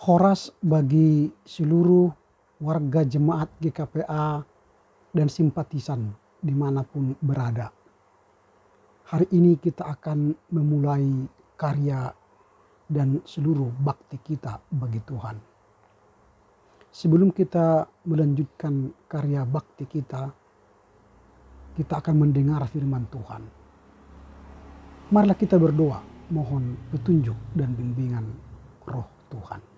Horas bagi seluruh warga jemaat GKPA dan simpatisan dimanapun berada. Hari ini kita akan memulai karya dan seluruh bakti kita bagi Tuhan. Sebelum kita melanjutkan karya bakti kita akan mendengar firman Tuhan. Marilah kita berdoa, mohon petunjuk dan bimbingan Roh Tuhan.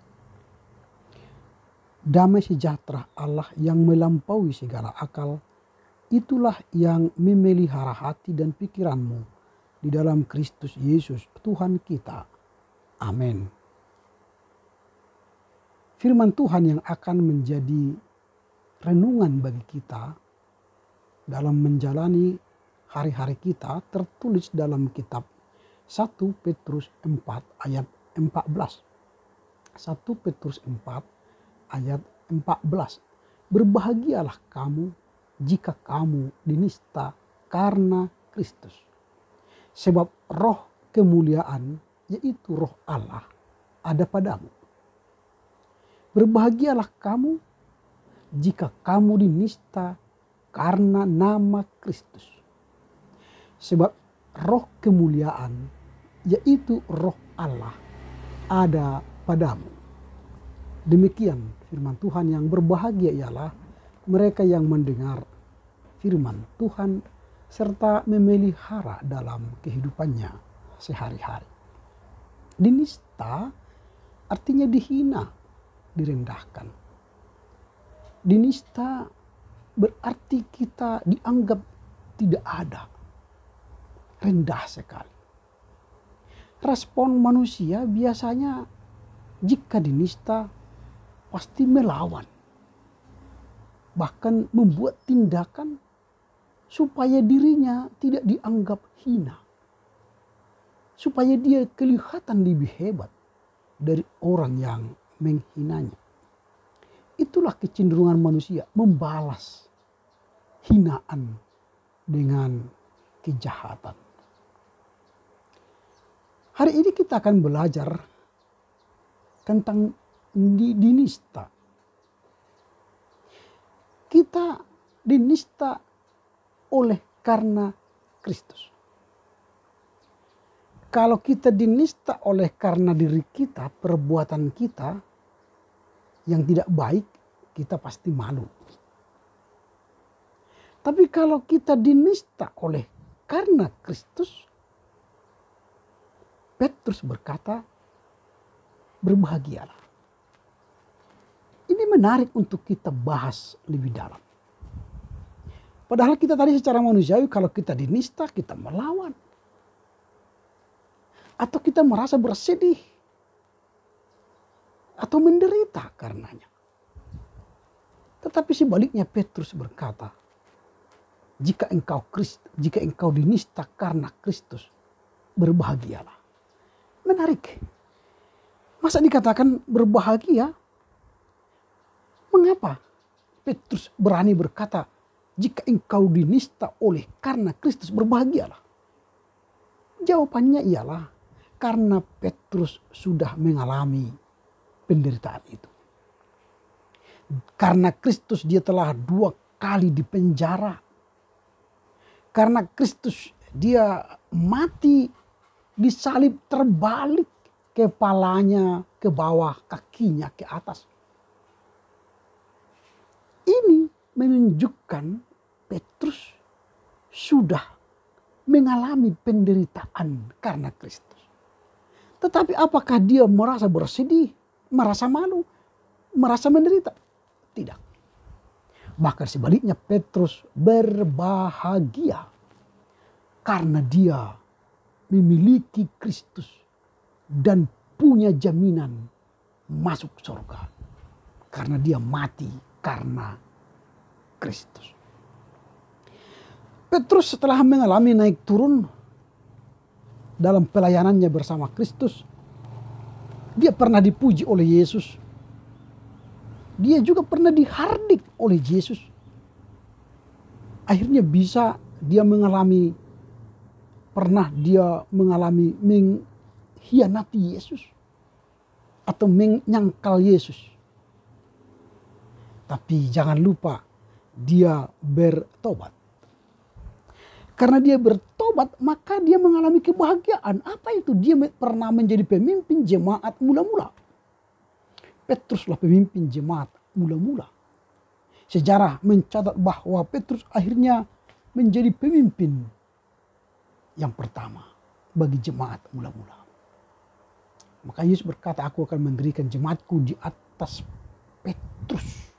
Damai sejahtera Allah yang melampaui segala akal, itulah yang memelihara hati dan pikiranmu di dalam Kristus Yesus Tuhan kita. Amin. Firman Tuhan yang akan menjadi renungan bagi kita dalam menjalani hari-hari kita tertulis dalam kitab 1 Petrus 4 ayat 14. 1 Petrus 4 ayat 14. Berbahagialah kamu jika kamu dinista karena Kristus. Sebab roh kemuliaan, yaitu roh Allah, ada padamu. Berbahagialah kamu jika kamu dinista karena nama Kristus. Sebab roh kemuliaan, yaitu roh Allah, ada padamu. Demikian firman Tuhan. Yang berbahagia ialah mereka yang mendengar firman Tuhan serta memelihara dalam kehidupannya sehari-hari. Dinista artinya dihina, direndahkan. Dinista berarti kita dianggap tidak ada, rendah sekali. Respon manusia biasanya jika dinista pasti melawan, bahkan membuat tindakan supaya dirinya tidak dianggap hina, supaya dia kelihatan lebih hebat dari orang yang menghinanya. Itulah kecenderungan manusia, membalas hinaan dengan kejahatan. Hari ini kita akan belajar tentang dinista. Kita dinista oleh karena Kristus. Kalau kita dinista oleh karena diri kita, perbuatan kita yang tidak baik, kita pasti malu. Tapi kalau kita dinista oleh karena Kristus, Petrus berkata, berbahagialah. Ini menarik untuk kita bahas lebih dalam. Padahal kita tadi secara manusiawi kalau kita dinista, kita melawan. Atau kita merasa bersedih. Atau menderita karenanya. Tetapi sebaliknya Petrus berkata, jika engkau dinista karena Kristus, berbahagialah. Menarik. Masa dikatakan berbahagia? Mengapa Petrus berani berkata, jika engkau dinista oleh karena Kristus, berbahagialah? Jawabannya ialah karena Petrus sudah mengalami penderitaan itu. Karena Kristus dia telah 2 kali dipenjara. Karena Kristus dia mati disalib terbalik, kepalanya ke bawah, kakinya ke atas. Ini menunjukkan Petrus sudah mengalami penderitaan karena Kristus. Tetapi apakah dia merasa bersedih, merasa malu, merasa menderita? Tidak. Bahkan sebaliknya Petrus berbahagia karena dia memiliki Kristus dan punya jaminan masuk surga. Karena dia mati karena Kristus. Petrus setelah mengalami naik turun dalam pelayanannya bersama Kristus, dia pernah dipuji oleh Yesus. Dia juga pernah dihardik oleh Yesus. Akhirnya bisa dia mengalami menghianati Yesus. atau menyangkal Yesus. Tapi jangan lupa dia bertobat. Karena dia bertobat, maka dia mengalami kebahagiaan. Apa itu? Dia pernah menjadi pemimpin jemaat mula-mula. Petruslah pemimpin jemaat mula-mula. Sejarah mencatat bahwa Petrus akhirnya menjadi pemimpin yang pertama bagi jemaat mula-mula. Maka Yesus berkata, aku akan mendirikan jemaatku di atas Petrus.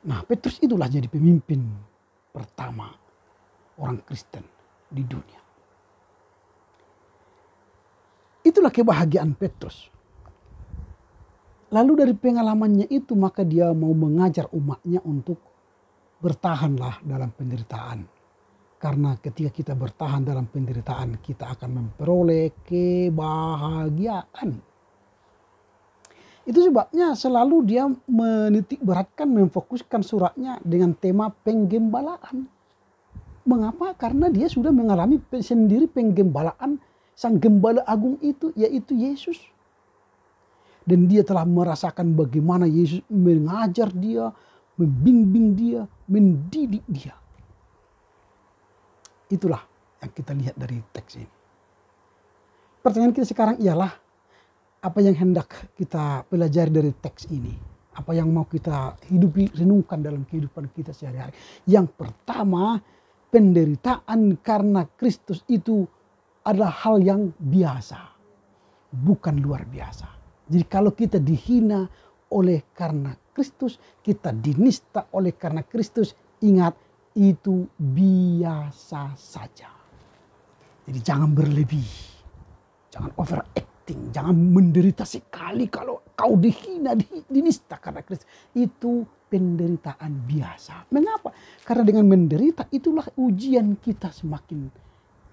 Nah, Petrus itulah jadi pemimpin pertama orang Kristen di dunia. Itulah kebahagiaan Petrus. Lalu dari pengalamannya itu maka dia mau mengajar umatnya untuk bertahanlah dalam penderitaan. Karena ketika kita bertahan dalam penderitaan, kita akan memperoleh kebahagiaan. Itu sebabnya selalu dia menitik beratkan, memfokuskan suratnya dengan tema penggembalaan. Mengapa? Karena dia sudah mengalami sendiri penggembalaan sang gembala agung itu, yaitu Yesus. Dan dia telah merasakan bagaimana Yesus mengajar dia, membimbing dia, mendidik dia. Itulah yang kita lihat dari teks ini. Pertanyaan kita sekarang ialah, apa yang hendak kita pelajari dari teks ini? Apa yang mau kita hidupi, renungkan dalam kehidupan kita sehari-hari? Yang pertama, penderitaan karena Kristus itu adalah hal yang biasa, bukan luar biasa. Jadi kalau kita dihina oleh karena Kristus, kita dinista oleh karena Kristus, ingat itu biasa saja. Jadi jangan berlebih, jangan overacting, jangan menderita sekali kalau kau dihina, dinista karena Kristus. Itu penderitaan biasa. Mengapa? Karena dengan menderita itulah ujian kita semakin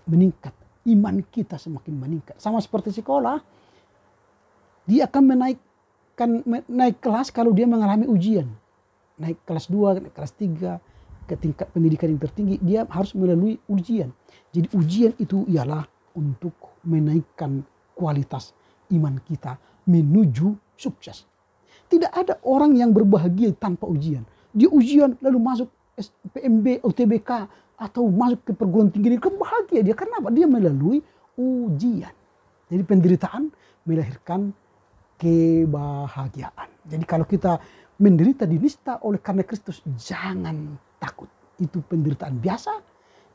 meningkat, iman kita semakin meningkat. Sama seperti sekolah, dia akan naik kelas kalau dia mengalami ujian. Naik kelas 2, kelas 3, ke tingkat pendidikan yang tertinggi, dia harus melalui ujian. Jadi ujian itu ialah untuk menaikkan kualitas iman kita menuju sukses. Tidak ada orang yang berbahagia tanpa ujian. Dia ujian lalu masuk PMB, UTBK, atau masuk ke perguruan tinggi, dia bahagia dia. Karena apa? Dia melalui ujian. Jadi penderitaan melahirkan kebahagiaan. Jadi kalau kita menderita dinista oleh karena Kristus, jangan takut. Itu penderitaan biasa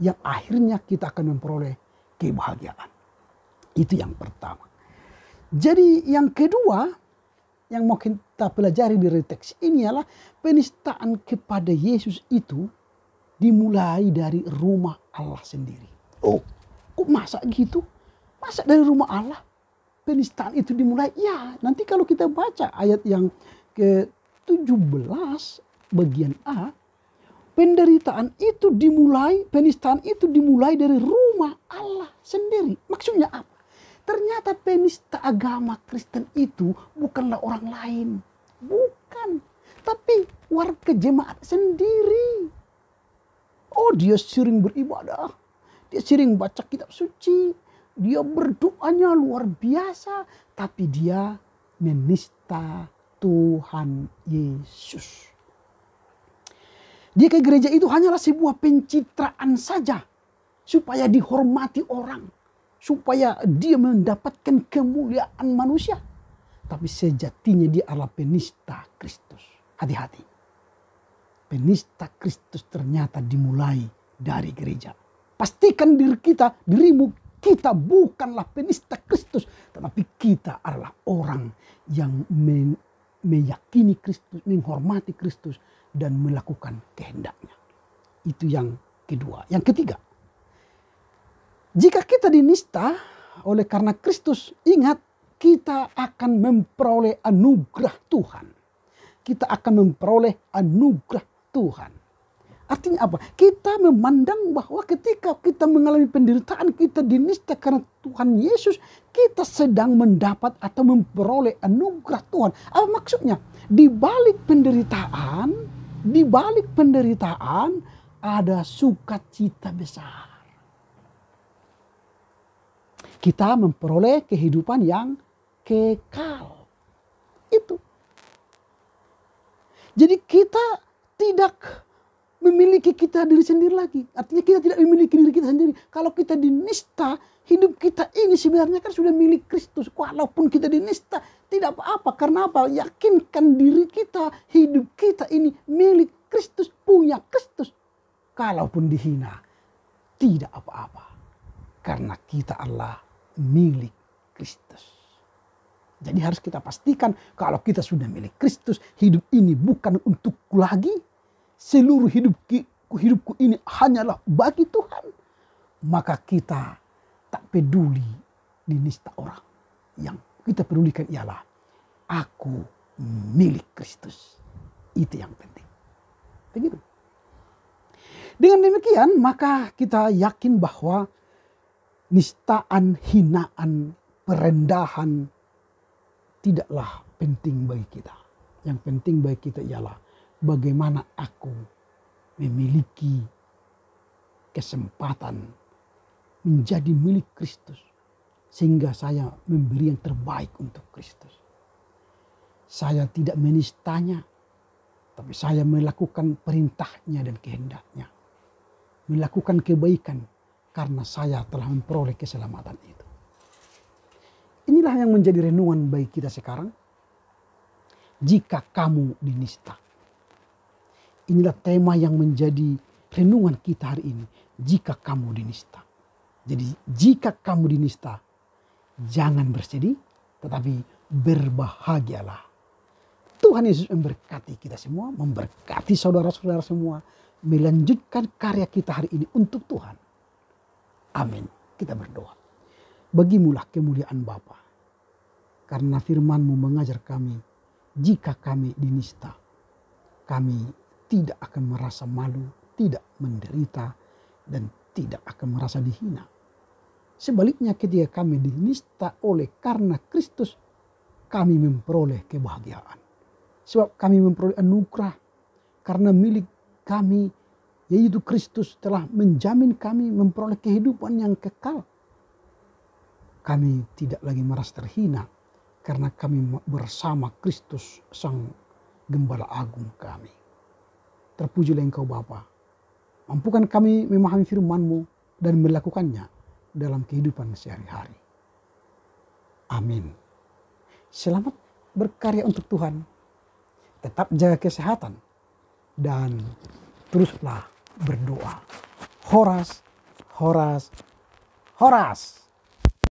yang akhirnya kita akan memperoleh kebahagiaan. Itu yang pertama. Jadi yang kedua yang mau kita pelajari dari teks ini adalah penistaan kepada Yesus itu dimulai dari rumah Allah sendiri. Oh, kok masa gitu? Masa dari rumah Allah? Penistaan itu dimulai? Ya, nanti kalau kita baca ayat yang ke-17 bagian A, penderitaan itu dimulai, penistaan itu dimulai dari rumah Allah sendiri. Maksudnya apa? Ternyata penista agama Kristen itu bukanlah orang lain. Bukan. Tapi warga jemaat sendiri. Oh, dia sering beribadah. Dia sering baca kitab suci. Dia berdoanya luar biasa. Tapi dia menista Tuhan Yesus. Dia ke gereja itu hanyalah sebuah pencitraan saja. Supaya dihormati orang. Supaya dia mendapatkan kemuliaan manusia. Tapi sejatinya dia adalah penista Kristus. Hati-hati. Penista Kristus ternyata dimulai dari gereja. Pastikan dirimu, kita bukanlah penista Kristus. Tetapi kita adalah orang yang meyakini Kristus, menghormati Kristus, dan melakukan kehendaknya. Itu yang kedua. Yang ketiga. Jika kita dinista oleh karena Kristus, ingat kita akan memperoleh anugerah Tuhan. Kita akan memperoleh anugerah Tuhan. Artinya apa? Kita memandang bahwa ketika kita mengalami penderitaan, kita dinista karena Tuhan Yesus, kita sedang mendapat atau memperoleh anugerah Tuhan. Apa maksudnya? Di balik penderitaan ada sukacita besar. Kita memperoleh kehidupan yang kekal. Itu. Jadi kita tidak memiliki kita diri sendiri lagi. Artinya kita tidak memiliki diri kita sendiri. Kalau kita dinista, hidup kita ini sebenarnya kan sudah milik Kristus. Walaupun kita dinista, tidak apa-apa. Karena apa? Yakinkan diri kita, hidup kita ini milik Kristus, punya Kristus. Kalaupun dihina, tidak apa-apa. Karena kita adalah milik Kristus. Jadi harus kita pastikan kalau kita sudah milik Kristus, hidup ini bukan untukku lagi. Seluruh hidupku ini hanyalah bagi Tuhan. Maka kita tak peduli dinista orang. Yang kita pedulikan ialah aku milik Kristus. Itu yang penting. Begitu. Dengan demikian maka kita yakin bahwa nistaan, hinaan, perendahan tidaklah penting bagi kita. Yang penting bagi kita ialah bagaimana aku memiliki kesempatan menjadi milik Kristus. Sehingga saya memberi yang terbaik untuk Kristus. Saya tidak menistanya. Tapi saya melakukan perintahnya dan kehendaknya. Melakukan kebaikan karena saya telah memperoleh keselamatan itu. Inilah yang menjadi renungan bagi kita sekarang. Jika kamu dinista. Inilah tema yang menjadi renungan kita hari ini. Jika kamu dinista. Jadi jika kamu dinista, jangan bersedih, tetapi berbahagialah. Tuhan Yesus memberkati kita semua, memberkati saudara-saudara semua, melanjutkan karya kita hari ini untuk Tuhan. Amin. Kita berdoa. Bagimulah kemuliaan Bapa. Karena firman-Mu mengajar kami, jika kami dinista, kami tidak akan merasa malu, tidak menderita, dan tidak akan merasa dihina. Sebaliknya ketika kami dinista oleh karena Kristus, kami memperoleh kebahagiaan. Sebab kami memperoleh anugerah karena milik kami, yaitu Kristus telah menjamin kami memperoleh kehidupan yang kekal. Kami tidak lagi merasa terhina karena kami bersama Kristus Sang Gembala Agung kami. Terpujilah Engkau Bapa. Mampukan kami memahami firman-Mu dan melakukannya dalam kehidupan sehari-hari. Amin. Selamat berkarya untuk Tuhan. Tetap jaga kesehatan. Dan teruslah berdoa. Horas, horas, horas.